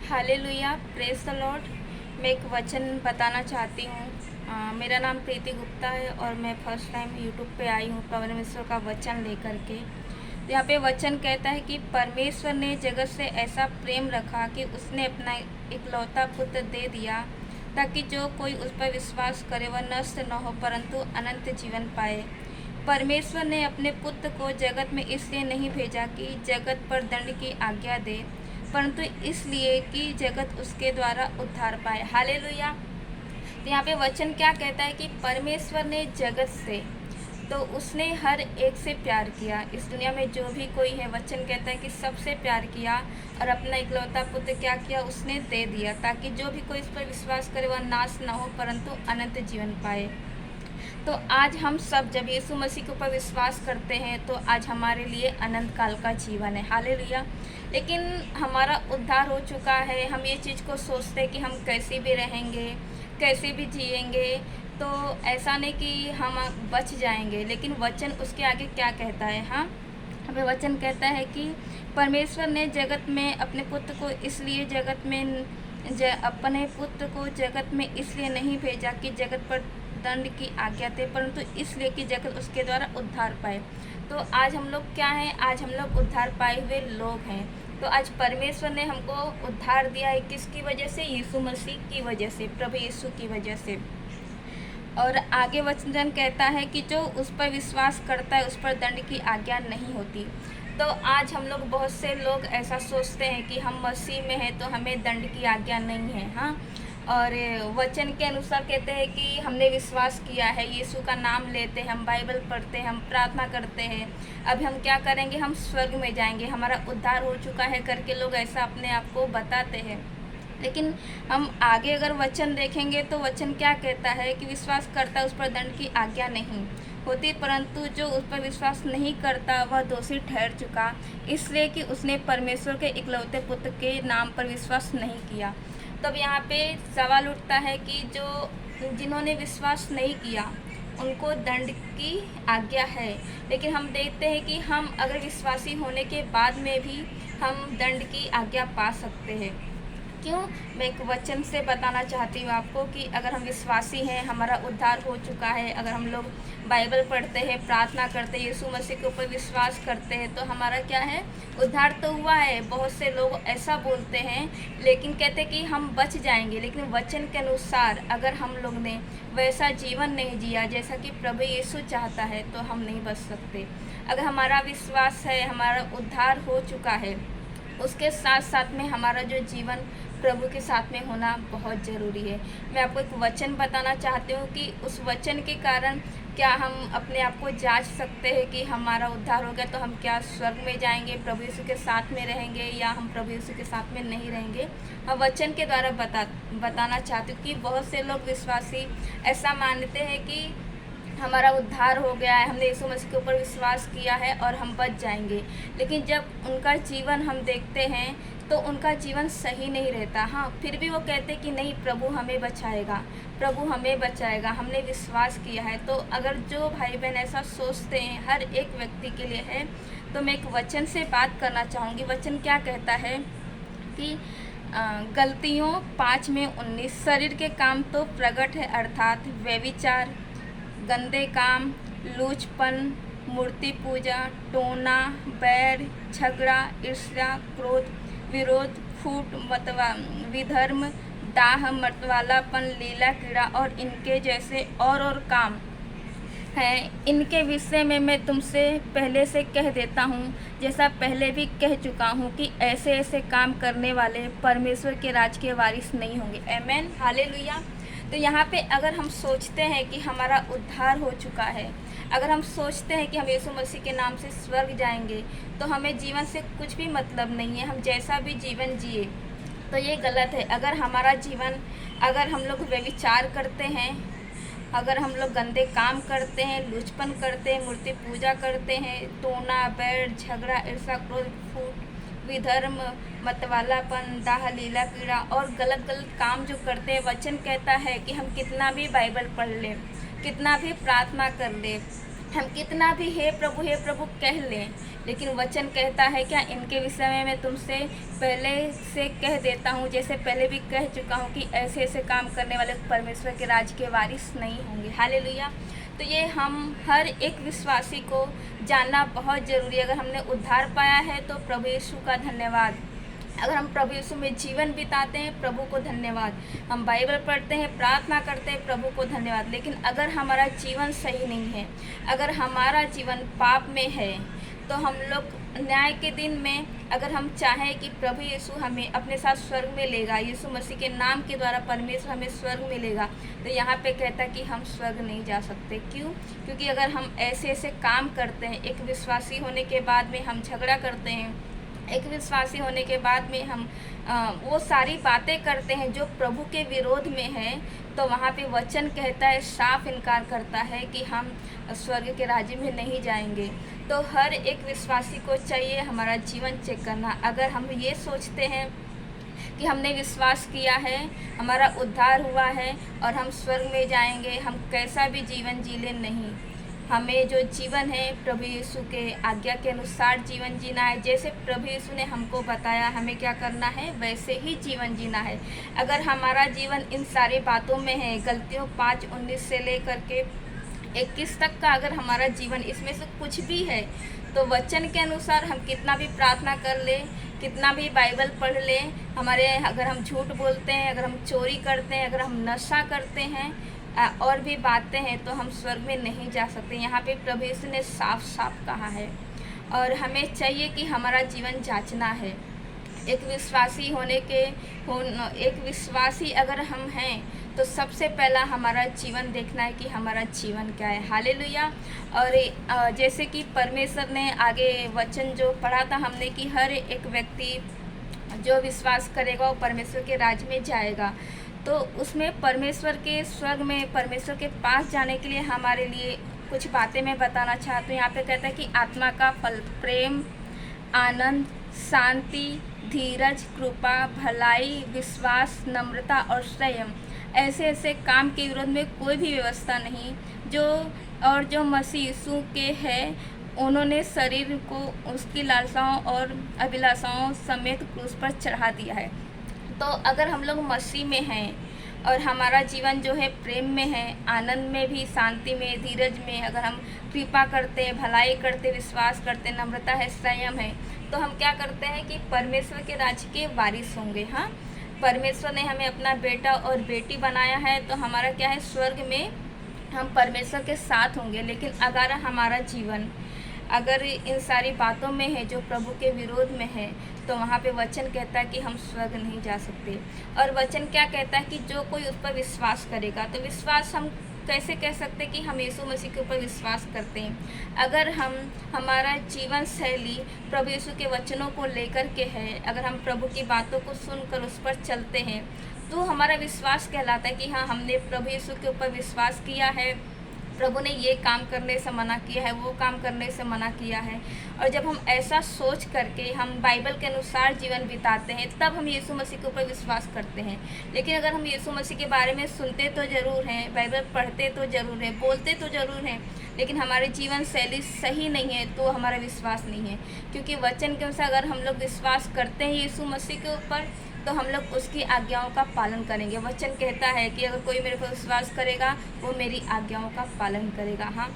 Hallelujah, praise the Lord. मैं एक वचन बताना चाहती हूँ। मेरा नाम प्रीति गुप्ता है और मैं फर्स्ट टाइम यूट्यूब पे आई हूँ परमेश्वर का वचन लेकर के। तो यहाँ पे वचन कहता है कि परमेश्वर ने जगत से ऐसा प्रेम रखा कि उसने अपना इकलौता पुत्र दे दिया, ताकि जो कोई उस पर विश्वास करे वह नष्ट न हो परंतु अनंत जीवन पाए। परमेश्वर ने अपने पुत्र को जगत में इसलिए नहीं भेजा कि जगत पर दंड की आज्ञा दे, परंतु इसलिए कि जगत उसके द्वारा उद्धार पाए। हालेलुया। तो यहाँ पे वचन क्या कहता है कि परमेश्वर ने जगत से, तो उसने हर एक से प्यार किया। इस दुनिया में जो भी कोई है, वचन कहता है कि सबसे प्यार किया और अपना इकलौता पुत्र क्या किया, उसने दे दिया, ताकि जो भी कोई इस पर विश्वास करे वह नाश न हो परंतु अनंत जीवन पाए। तो आज हम सब जब यीशु मसीह के ऊपर विश्वास करते हैं तो आज हमारे लिए अनंत काल का जीवन है। हालेलुया। लेकिन हमारा उद्धार हो चुका है, हम ये चीज़ को सोचते हैं कि हम कैसे भी रहेंगे, कैसे भी जिएंगे, तो ऐसा नहीं कि हम बच जाएंगे। लेकिन वचन उसके आगे क्या कहता है? हाँ, हमें वचन कहता है कि परमेश्वर ने जगत में अपने पुत्र को इसलिए अपने पुत्र को जगत में इसलिए नहीं भेजा कि जगत पर दंड की आज्ञा थे, परंतु इसलिए कि जगत उसके द्वारा उद्धार पाए। तो आज हम लोग क्या हैं? आज हम लोग उद्धार पाए हुए लोग हैं। तो आज परमेश्वर ने हमको उद्धार दिया है, किसकी वजह से? यीशु मसीह की वजह से, प्रभु यीशु की वजह से। और आगे वचन कहता है कि जो उस पर विश्वास करता है उस पर दंड की आज्ञा नहीं होती। तो आज हम लोग, बहुत से लोग ऐसा सोचते हैं कि हम मसीह में हैं तो हमें दंड की आज्ञा नहीं है। हाँ, और वचन के अनुसार कहते हैं कि हमने विश्वास किया है, यीशु का नाम लेते हैं, हम बाइबल पढ़ते हैं, हम प्रार्थना करते हैं, अब हम क्या करेंगे? हम स्वर्ग में जाएंगे, हमारा उद्धार हो चुका है करके लोग ऐसा अपने आप को बताते हैं। लेकिन हम आगे अगर वचन देखेंगे तो वचन क्या कहता है कि विश्वास करता है उस पर दंड की आज्ञा नहीं होती, परंतु जो उस पर विश्वास नहीं करता वह दोषी ठहर चुका, इसलिए कि उसने परमेश्वर के इकलौते पुत्र के नाम पर विश्वास नहीं किया। तब यहाँ पे सवाल उठता है कि जिन्होंने विश्वास नहीं किया उनको दंड की आज्ञा है, लेकिन हम देखते हैं कि हम अगर विश्वासी होने के बाद में भी हम दंड की आज्ञा पा सकते हैं। क्यों? मैं एक वचन से बताना चाहती हूँ आपको कि अगर हम विश्वासी हैं, हमारा उद्धार हो चुका है, अगर हम लोग बाइबल पढ़ते हैं, प्रार्थना करते हैं, यीशु मसीह के ऊपर विश्वास करते हैं, तो हमारा क्या है? उद्धार तो हुआ है। बहुत से लोग ऐसा बोलते हैं, लेकिन कहते हैं कि हम बच जाएंगे, लेकिन वचन के अनुसार अगर हम लोग ने वैसा जीवन नहीं जिया जैसा कि प्रभु यीशु चाहता है, तो हम नहीं बच सकते। अगर हमारा विश्वास है, हमारा उद्धार हो चुका है, उसके साथ साथ में हमारा जो जीवन प्रभु के साथ में होना बहुत ज़रूरी है। मैं आपको एक वचन बताना चाहती हूँ कि उस वचन के कारण क्या हम अपने आप को जांच सकते हैं कि हमारा उद्धार हो गया तो हम क्या स्वर्ग में जाएंगे, प्रभु यीशु के साथ में रहेंगे, या हम प्रभु यीशु के साथ में नहीं रहेंगे। हम वचन के द्वारा बताना चाहती हूँ कि बहुत से लोग विश्वासी ऐसा मानते हैं कि हमारा उद्धार हो गया है, हमने यीशु मसीह के ऊपर विश्वास किया है और हम बच जाएंगे। लेकिन जब उनका जीवन हम देखते हैं तो उनका जीवन सही नहीं रहता। हाँ, फिर भी वो कहते कि नहीं, प्रभु हमें बचाएगा, प्रभु हमें बचाएगा, हमने विश्वास किया है। तो अगर जो भाई बहन ऐसा सोचते हैं, हर एक व्यक्ति के लिए है, तो मैं एक वचन से बात करना चाहूँगी। वचन क्या कहता है कि गलतियों 5:19, शरीर के काम तो प्रकट है, अर्थात व्यभिचार, गंदे काम, लूचपन, मूर्ति पूजा, टोना, बैर, झगड़ा, ईर्ष्या, क्रोध, विरोध, फूट, विधर्म, दाह, मतवालापन, लीला क्रीड़ा और इनके जैसे और काम हैं। इनके विषय में मैं तुमसे पहले से कह देता हूँ, जैसा पहले भी कह चुका हूँ, कि ऐसे ऐसे काम करने वाले परमेश्वर के राज के वारिस नहीं होंगे। आमीन, हालेलुया। तो यहाँ पे अगर हम सोचते हैं कि हमारा उद्धार हो चुका है, अगर हम सोचते हैं कि हम यीशु मसीह के नाम से स्वर्ग जाएंगे, तो हमें जीवन से कुछ भी मतलब नहीं है। हम जैसा भी जीवन जिए तो ये गलत है। अगर हमारा जीवन, अगर हम लोग व्यभिचार करते हैं, अगर हम लोग गंदे काम करते हैं, लुचपन करते हैं, मूर्ति पूजा करते हैं, टोना, बैर, झगड़ा, ईर्ष्या, क्रोध, फूट, विधर्म, मतवालापन, दाह, लीला क्रीड़ा और गलत काम जो करते हैं, वचन कहता है कि हम कितना भी बाइबल पढ़ लें, कितना भी प्रार्थना कर लें, हम कितना भी हे प्रभु कह लें, लेकिन वचन कहता है क्या, इनके विषय में मैं तुमसे पहले से कह देता हूँ, जैसे पहले भी कह चुका हूँ कि ऐसे ऐसे काम करने वाले परमेश्वर के राज के वारिस नहीं होंगे। हालेलुया। तो ये हम हर एक विश्वासी को जानना बहुत ज़रूरी है। अगर हमने उद्धार पाया है तो प्रभु यीशु का धन्यवाद। अगर हम प्रभु यीशु में जीवन बिताते हैं, प्रभु को धन्यवाद। हम बाइबल पढ़ते हैं, प्रार्थना करते हैं, प्रभु को धन्यवाद। लेकिन अगर हमारा जीवन सही नहीं है, अगर हमारा जीवन पाप में है, तो हम लोग न्याय के दिन में अगर हम चाहें कि प्रभु यीशु हमें अपने साथ स्वर्ग में लेगा, यीशु मसीह के नाम के द्वारा परमेश्वर हमें स्वर्ग में लेगा, तो यहाँ पे कहता है कि हम स्वर्ग नहीं जा सकते। क्यों? क्योंकि अगर हम ऐसे ऐसे काम करते हैं, एक विश्वासी होने के बाद में हम झगड़ा करते हैं, एक विश्वासी होने के बाद में हम वो सारी बातें करते हैं जो प्रभु के विरोध में है, तो वहाँ पे वचन कहता है, साफ इनकार करता है कि हम स्वर्ग के राज्य में नहीं जाएंगे। तो हर एक विश्वासी को चाहिए हमारा जीवन चेक करना। अगर हम ये सोचते हैं कि हमने विश्वास किया है, हमारा उद्धार हुआ है और हम स्वर्ग में जाएंगे, हम कैसा भी जीवन जी लें, नहीं। हमें जो जीवन है प्रभु यीशु के आज्ञा के अनुसार जीवन जीना है। जैसे प्रभु यीशु ने हमको बताया हमें क्या करना है, वैसे ही जीवन जीना है। अगर हमारा जीवन इन सारी बातों में है, गलतियों 5:19 से लेकर के 21 तक का अगर हमारा जीवन इसमें से कुछ भी है, तो वचन के अनुसार हम कितना भी प्रार्थना कर ले, कितना भी बाइबल पढ़ लें, अगर हम झूठ बोलते हैं, अगर हम चोरी करते हैं, अगर हम नशा करते हैं और भी बातें हैं, तो हम स्वर्ग में नहीं जा सकते। यहाँ पे प्रभु यीशु ने साफ साफ कहा है। और हमें चाहिए कि हमारा जीवन जांचना है। एक विश्वासी अगर हम हैं, तो सबसे पहला हमारा जीवन देखना है कि हमारा जीवन क्या है। हालेलुया। और जैसे कि परमेश्वर ने आगे वचन जो पढ़ा था हमने कि हर एक व्यक्ति जो विश्वास करेगा वो परमेश्वर के राज्य में जाएगा। तो उसमें परमेश्वर के स्वर्ग में परमेश्वर के पास जाने के लिए हमारे लिए कुछ बातें मैं बताना चाहती हूँ। यहाँ पे कहता है कि आत्मा का फल प्रेम, आनंद, शांति, धीरज, कृपा, भलाई, विश्वास, नम्रता और संयम। ऐसे ऐसे काम के विरोध में कोई भी व्यवस्था नहीं। जो मसीह यीशु के है, उन्होंने शरीर को उसकी लालसाओं और अभिलाषाओं समेत क्रूस पर चढ़ा दिया है। तो अगर हम लोग मसीह में हैं और हमारा जीवन जो है प्रेम में है, आनंद में भी, शांति में, धीरज में, अगर हम कृपा करते हैं, भलाई करते, विश्वास करते, नम्रता है, संयम है, तो हम क्या करते हैं कि परमेश्वर के राज्य के वारिस होंगे। हाँ, परमेश्वर ने हमें अपना बेटा और बेटी बनाया है, तो हमारा क्या है, स्वर्ग में हम परमेश्वर के साथ होंगे। लेकिन अगर हमारा जीवन अगर इन सारी बातों में है जो प्रभु के विरोध में है, तो वहाँ पे वचन कहता है कि हम स्वर्ग नहीं जा सकते। और वचन क्या कहता है कि जो कोई उस पर विश्वास करेगा, तो विश्वास हम कैसे कह सकते हैं कि हम यीशु मसीह के ऊपर विश्वास करते हैं। अगर हमारा जीवन शैली प्रभु यीशु के वचनों को लेकर के है, अगर हम प्रभु की बातों को सुनकर उस पर चलते हैं, तो हमारा विश्वास कहलाता है कि हाँ, हमने प्रभु यीशु के ऊपर विश्वास किया है, प्रभु ने ये काम करने से मना किया है, वो काम करने से मना किया है। और जब हम ऐसा सोच करके हम बाइबल के अनुसार जीवन बिताते हैं, तब हम यीशु मसीह के ऊपर विश्वास करते हैं। लेकिन अगर हम यीशु मसीह के बारे में सुनते तो ज़रूर हैं, बाइबल पढ़ते तो ज़रूर हैं, बोलते तो ज़रूर हैं, लेकिन हमारी जीवन शैली सही नहीं है, तो हमारा विश्वास नहीं है। क्योंकि वचन के अनुसार अगर हम लोग विश्वास करते हैं यीशु मसीह के ऊपर, तो हम लोग उसकी आज्ञाओं का पालन करेंगे। वचन कहता है कि अगर कोई मेरे पर विश्वास करेगा, वो मेरी आज्ञाओं का पालन करेगा। हाँ,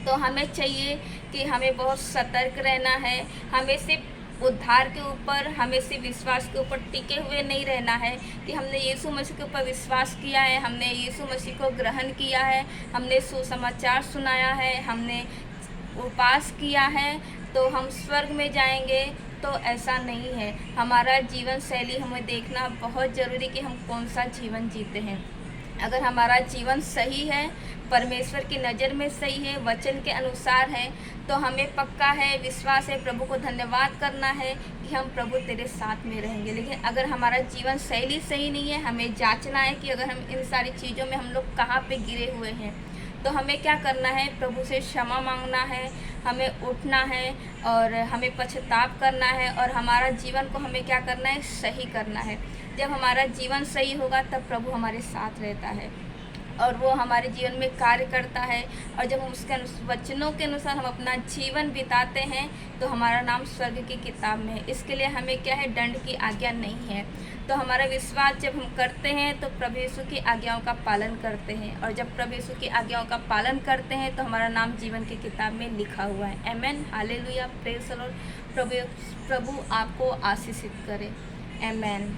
तो हमें चाहिए कि हमें बहुत सतर्क रहना है। हमें सिर्फ उद्धार के ऊपर, हमें सिर्फ विश्वास के ऊपर टिके हुए नहीं रहना है कि हमने यीशु मसीह के ऊपर विश्वास किया है, हमने यीशु मसीह को ग्रहण किया है, हमने सुसमाचार सुनाया है, हमने उपवास किया है, तो हम स्वर्ग में जाएंगे। तो ऐसा नहीं है। हमारा जीवन शैली हमें देखना बहुत ज़रूरी कि हम कौन सा जीवन जीते हैं। अगर हमारा जीवन सही है, परमेश्वर की नज़र में सही है, वचन के अनुसार है, तो हमें पक्का है, विश्वास है, प्रभु को धन्यवाद करना है कि हम प्रभु तेरे साथ में रहेंगे। लेकिन अगर हमारा जीवन शैली सही नहीं है, हमें जांचना है कि अगर हम इन सारी चीज़ों में हम लोग कहाँ पे गिरे हुए हैं, तो हमें क्या करना है, प्रभु से क्षमा मांगना है, हमें उठना है और हमें पश्चाताप करना है, और हमारा जीवन को हमें क्या करना है, सही करना है। जब हमारा जीवन सही होगा, तब प्रभु हमारे साथ रहता है। और वो हमारे जीवन में कार्य करता है। और जब हम उसके वचनों के अनुसार हम अपना जीवन बिताते हैं तो हमारा नाम स्वर्ग की किताब में है। इसके लिए हमें क्या है, दंड की आज्ञा नहीं है। तो हमारा विश्वास जब हम करते हैं तो प्रभु यीशु की आज्ञाओं का पालन करते हैं, और जब प्रभु यीशु की आज्ञाओं का पालन करते हैं तो हमारा नाम जीवन की किताब में लिखा हुआ है। आमेन, हालेलुया, प्रेज़ द लॉर्ड। प्रभु आपको आशीषित करे। आमेन।